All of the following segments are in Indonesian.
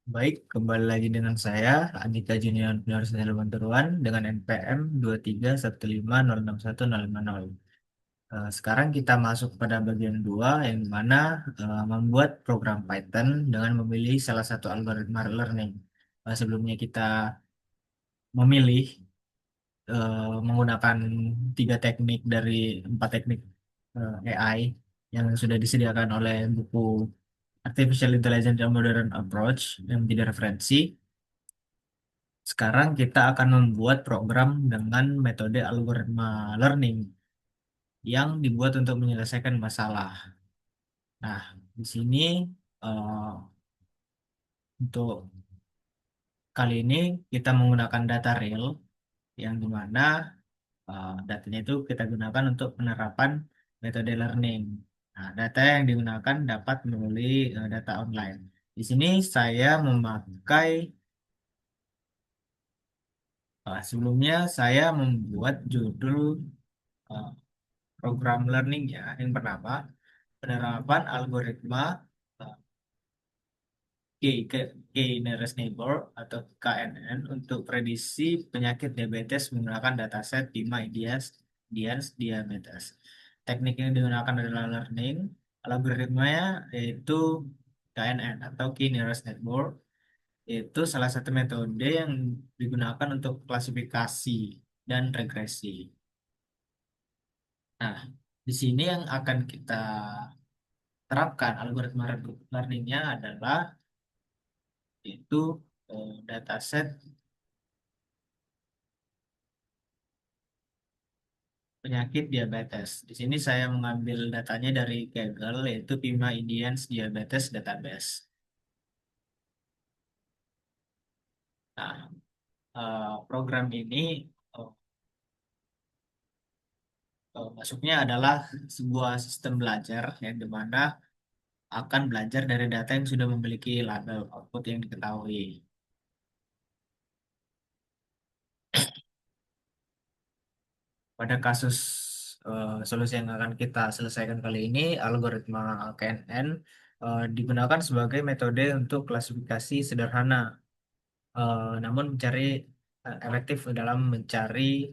Baik, kembali lagi dengan saya, Andika Junior Universitas Ilmuwan dengan NPM 2315061050. Sekarang kita masuk pada bagian 2 yang mana membuat program Python dengan memilih salah satu algoritma learning. Sebelumnya kita memilih menggunakan 3 teknik dari 4 teknik AI yang sudah disediakan oleh buku Artificial Intelligence and Modern Approach yang menjadi referensi. Sekarang kita akan membuat program dengan metode algoritma learning yang dibuat untuk menyelesaikan masalah. Nah, di sini eh, untuk kali ini kita menggunakan data real yang dimana datanya itu kita gunakan untuk penerapan metode learning. Nah, data yang digunakan dapat melalui data online. Di sini saya memakai sebelumnya saya membuat judul eh, program learning ya yang pertama penerapan algoritma eh, Key Nearest Neighbor atau KNN untuk prediksi penyakit diabetes menggunakan dataset DIMA Dians Diabetes. Teknik yang digunakan adalah learning. Algoritmanya yaitu KNN atau Key Nearest Neighbor. Itu salah satu metode yang digunakan untuk klasifikasi dan regresi. Nah, di sini yang akan kita terapkan algoritma learningnya adalah itu dataset penyakit diabetes. Di sini saya mengambil datanya dari Kaggle yaitu Pima Indians Diabetes Database. Nah, program ini eh, masuknya adalah sebuah sistem belajar yang dimana akan belajar dari data yang sudah memiliki label output yang diketahui. Pada kasus solusi yang akan kita selesaikan kali ini, algoritma KNN digunakan sebagai metode untuk klasifikasi sederhana, namun mencari efektif dalam mencari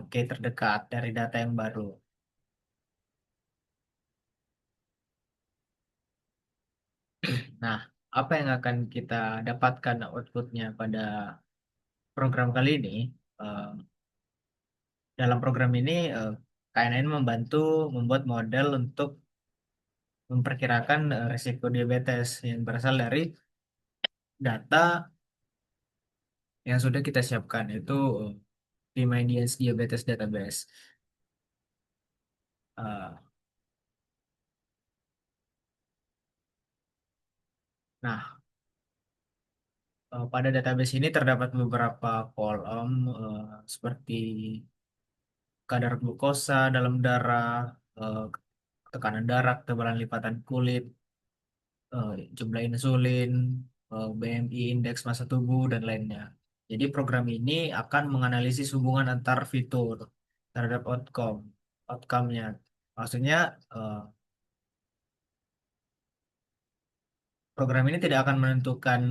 key terdekat dari data yang baru. Nah, apa yang akan kita dapatkan outputnya pada program kali ini? Eh, dalam program ini, KNN membantu membuat model untuk memperkirakan risiko diabetes yang berasal dari data yang sudah kita siapkan itu di Medians Diabetes Database. Eh, nah, pada database ini terdapat beberapa kolom seperti kadar glukosa dalam darah, eh, tekanan darah, ketebalan lipatan kulit, jumlah insulin, BMI, indeks massa tubuh, dan lainnya. Jadi program ini akan menganalisis hubungan antar fitur terhadap outcome-nya. Maksudnya eh, program ini tidak akan menentukan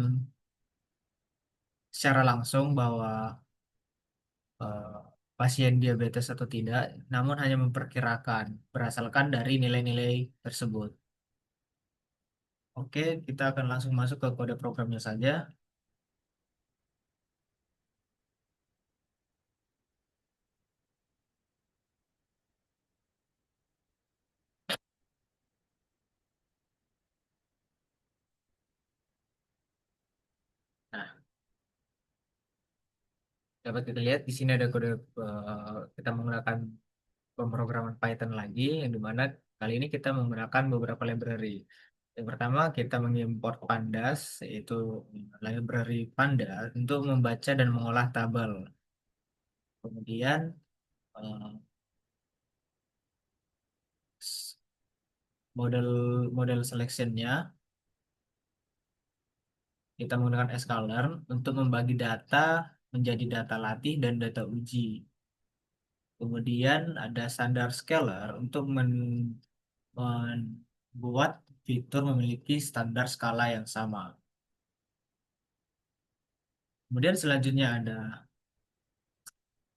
secara langsung bahwa eh, pasien diabetes atau tidak, namun hanya memperkirakan berdasarkan dari nilai-nilai tersebut. Oke, kita akan langsung masuk ke kode programnya saja. Nah, dapat kita lihat di sini ada kode kita menggunakan pemrograman Python lagi, yang dimana kali ini kita menggunakan beberapa library. Yang pertama kita mengimport pandas, yaitu library pandas untuk membaca dan mengolah tabel. Kemudian eh, model model selectionnya kita menggunakan sklearn untuk membagi data menjadi data latih dan data uji. Kemudian ada standar scalar untuk membuat fitur memiliki standar skala yang sama. Kemudian selanjutnya ada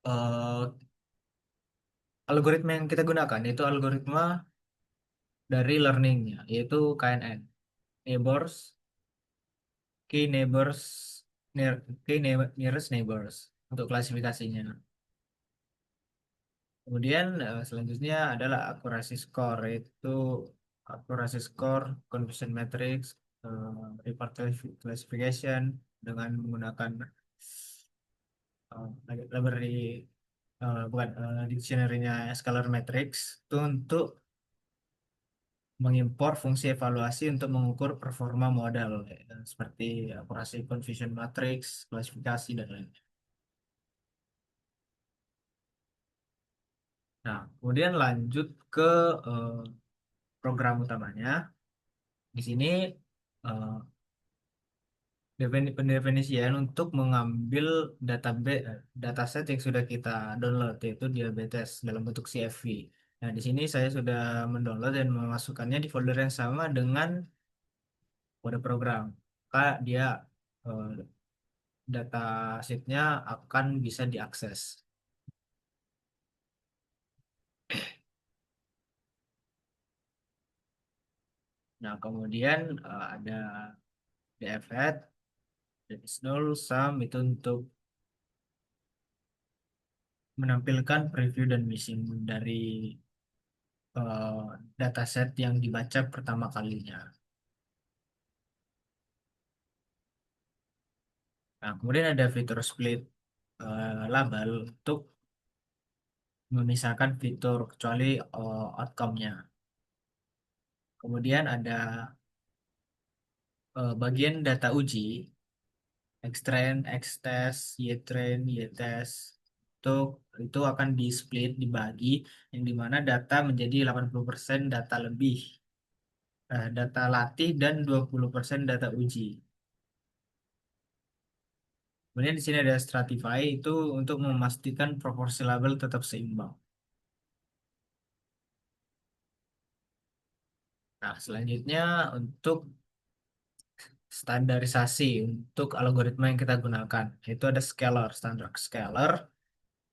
eh, algoritma yang kita gunakan, yaitu algoritma dari learningnya, yaitu KNN, Neighbors, Key Neighbors, Nearest Neighbors untuk klasifikasinya. Kemudian selanjutnya adalah akurasi score, yaitu akurasi score, confusion matrix, report classification dengan menggunakan library, bukan, dictionary-nya Scalar Matrix itu untuk mengimpor fungsi evaluasi untuk mengukur performa model, seperti akurasi confusion matrix, klasifikasi dan lainnya. Nah, kemudian lanjut ke eh, program utamanya. Di sini eh, pendefinisian untuk mengambil dataset yang sudah kita download, yaitu diabetes dalam bentuk CSV. Nah, di sini saya sudah mendownload dan memasukkannya di folder yang sama dengan kode program. Maka dia eh, data sheetnya akan bisa diakses. Nah, kemudian ada dfet, null, sum itu untuk menampilkan preview dan missing dari dataset yang dibaca pertama kalinya. Nah, kemudian ada fitur split label untuk memisahkan fitur kecuali outcome-nya. Kemudian ada bagian data uji, Xtrain, Xtest, Ytrain, Ytest. Untuk itu akan di split, dibagi, yang dimana data menjadi 80% data lebih, data latih dan 20% data uji. Kemudian di sini ada Stratify itu untuk memastikan proporsi label tetap seimbang. Nah, selanjutnya untuk standarisasi untuk algoritma yang kita gunakan, itu ada scalar, standar scalar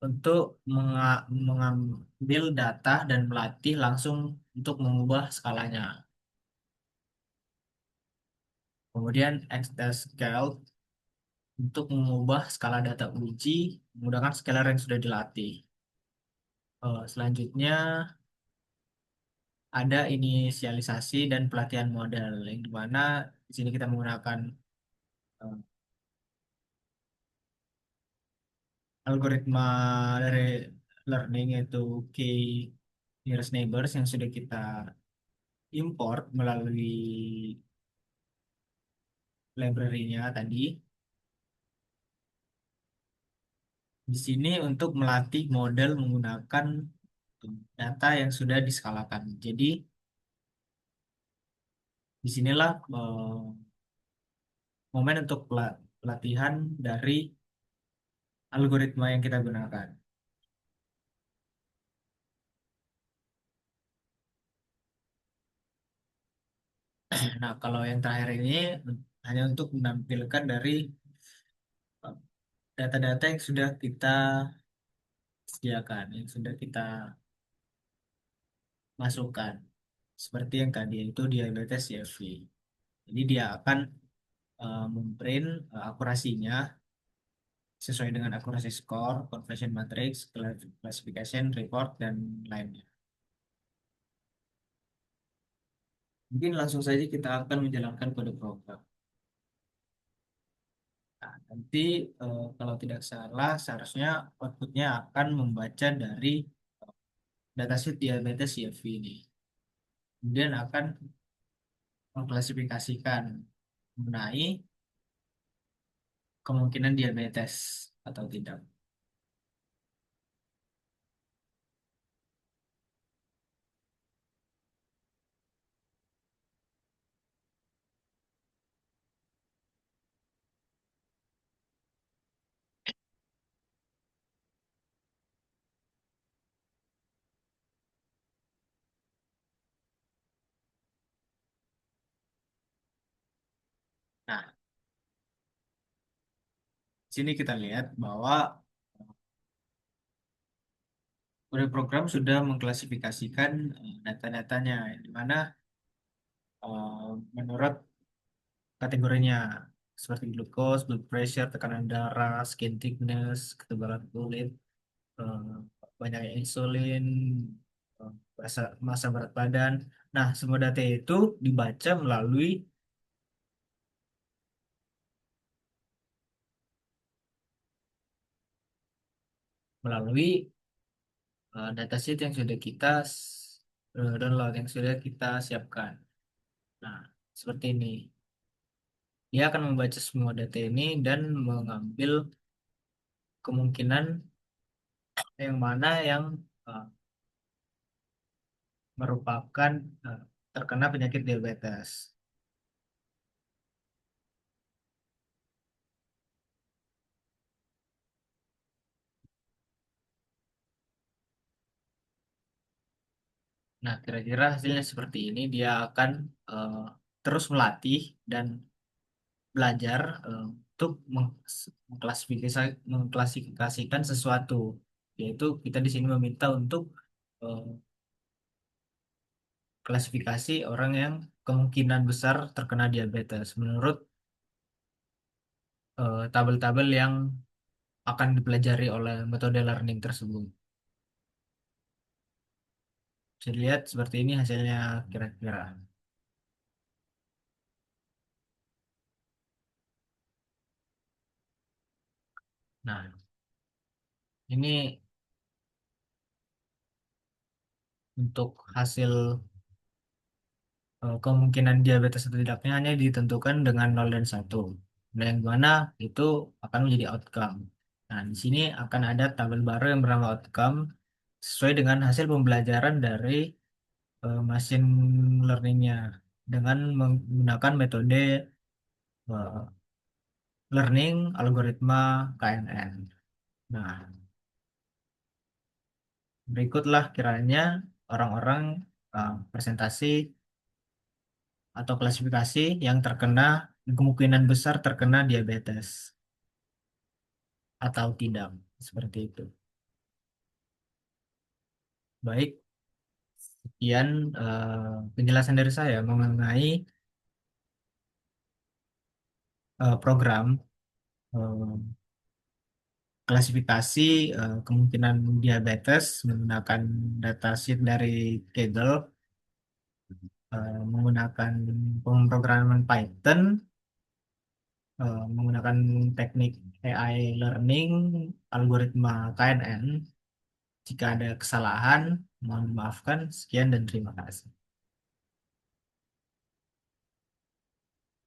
untuk mengambil data dan melatih langsung untuk mengubah skalanya. Kemudian scale untuk mengubah skala data uji menggunakan scalar yang sudah dilatih. Selanjutnya ada inisialisasi dan pelatihan model yang dimana di sini kita menggunakan eh, algoritma dari learning, yaitu key nearest neighbors yang sudah kita import melalui library-nya tadi. Di sini untuk melatih model menggunakan data yang sudah diskalakan. Jadi disinilah momen untuk pelatihan dari algoritma yang kita gunakan. Nah, kalau yang terakhir ini hanya untuk menampilkan dari eh, data-data yang sudah kita sediakan, yang sudah kita masukkan. Seperti yang tadi itu diabetes CFV. Jadi dia akan memprint akurasinya sesuai dengan akurasi skor, conversion matrix, classification, report, dan lainnya. Mungkin langsung saja kita akan menjalankan kode program. Nah, nanti kalau tidak salah seharusnya outputnya akan membaca dari datasheet diabetes CFV ini. Kemudian akan mengklasifikasikan mengenai kemungkinan diabetes atau tidak. Nah, sini kita lihat bahwa program sudah mengklasifikasikan data-datanya, di mana menurut kategorinya seperti glucose, blood pressure, tekanan darah, skin thickness, ketebalan kulit, eh, banyaknya insulin, masa berat badan. Nah, semua data itu dibaca melalui datasheet yang sudah kita download, yang sudah kita siapkan. Nah, seperti ini. Dia akan membaca semua data ini dan mengambil kemungkinan yang mana yang uh, merupakan uh, terkena penyakit diabetes. Nah, kira-kira hasilnya seperti ini. Dia akan uh, terus melatih dan belajar untuk mengklasifikasikan sesuatu. Yaitu kita di sini meminta untuk uh, klasifikasi orang yang kemungkinan besar terkena diabetes menurut tabel-tabel yang akan dipelajari oleh metode learning tersebut. Bisa dilihat seperti ini hasilnya kira-kira. Nah, ini untuk hasil kemungkinan diabetes atau tidaknya hanya ditentukan dengan 0 dan 1. Dan yang mana itu akan menjadi outcome. Nah, di sini akan ada tabel baru yang bernama outcome sesuai dengan hasil pembelajaran dari machine learningnya dengan menggunakan metode eh, learning algoritma KNN. Nah, berikutlah kiranya orang-orang presentasi atau klasifikasi yang terkena kemungkinan besar terkena diabetes atau tidak seperti itu. Baik, sekian penjelasan dari saya mengenai program eh, klasifikasi kemungkinan diabetes menggunakan datasheet dari Kaggle, menggunakan pemrograman Python, menggunakan teknik AI learning, algoritma KNN. Jika ada kesalahan, mohon dimaafkan. Sekian dan terima kasih.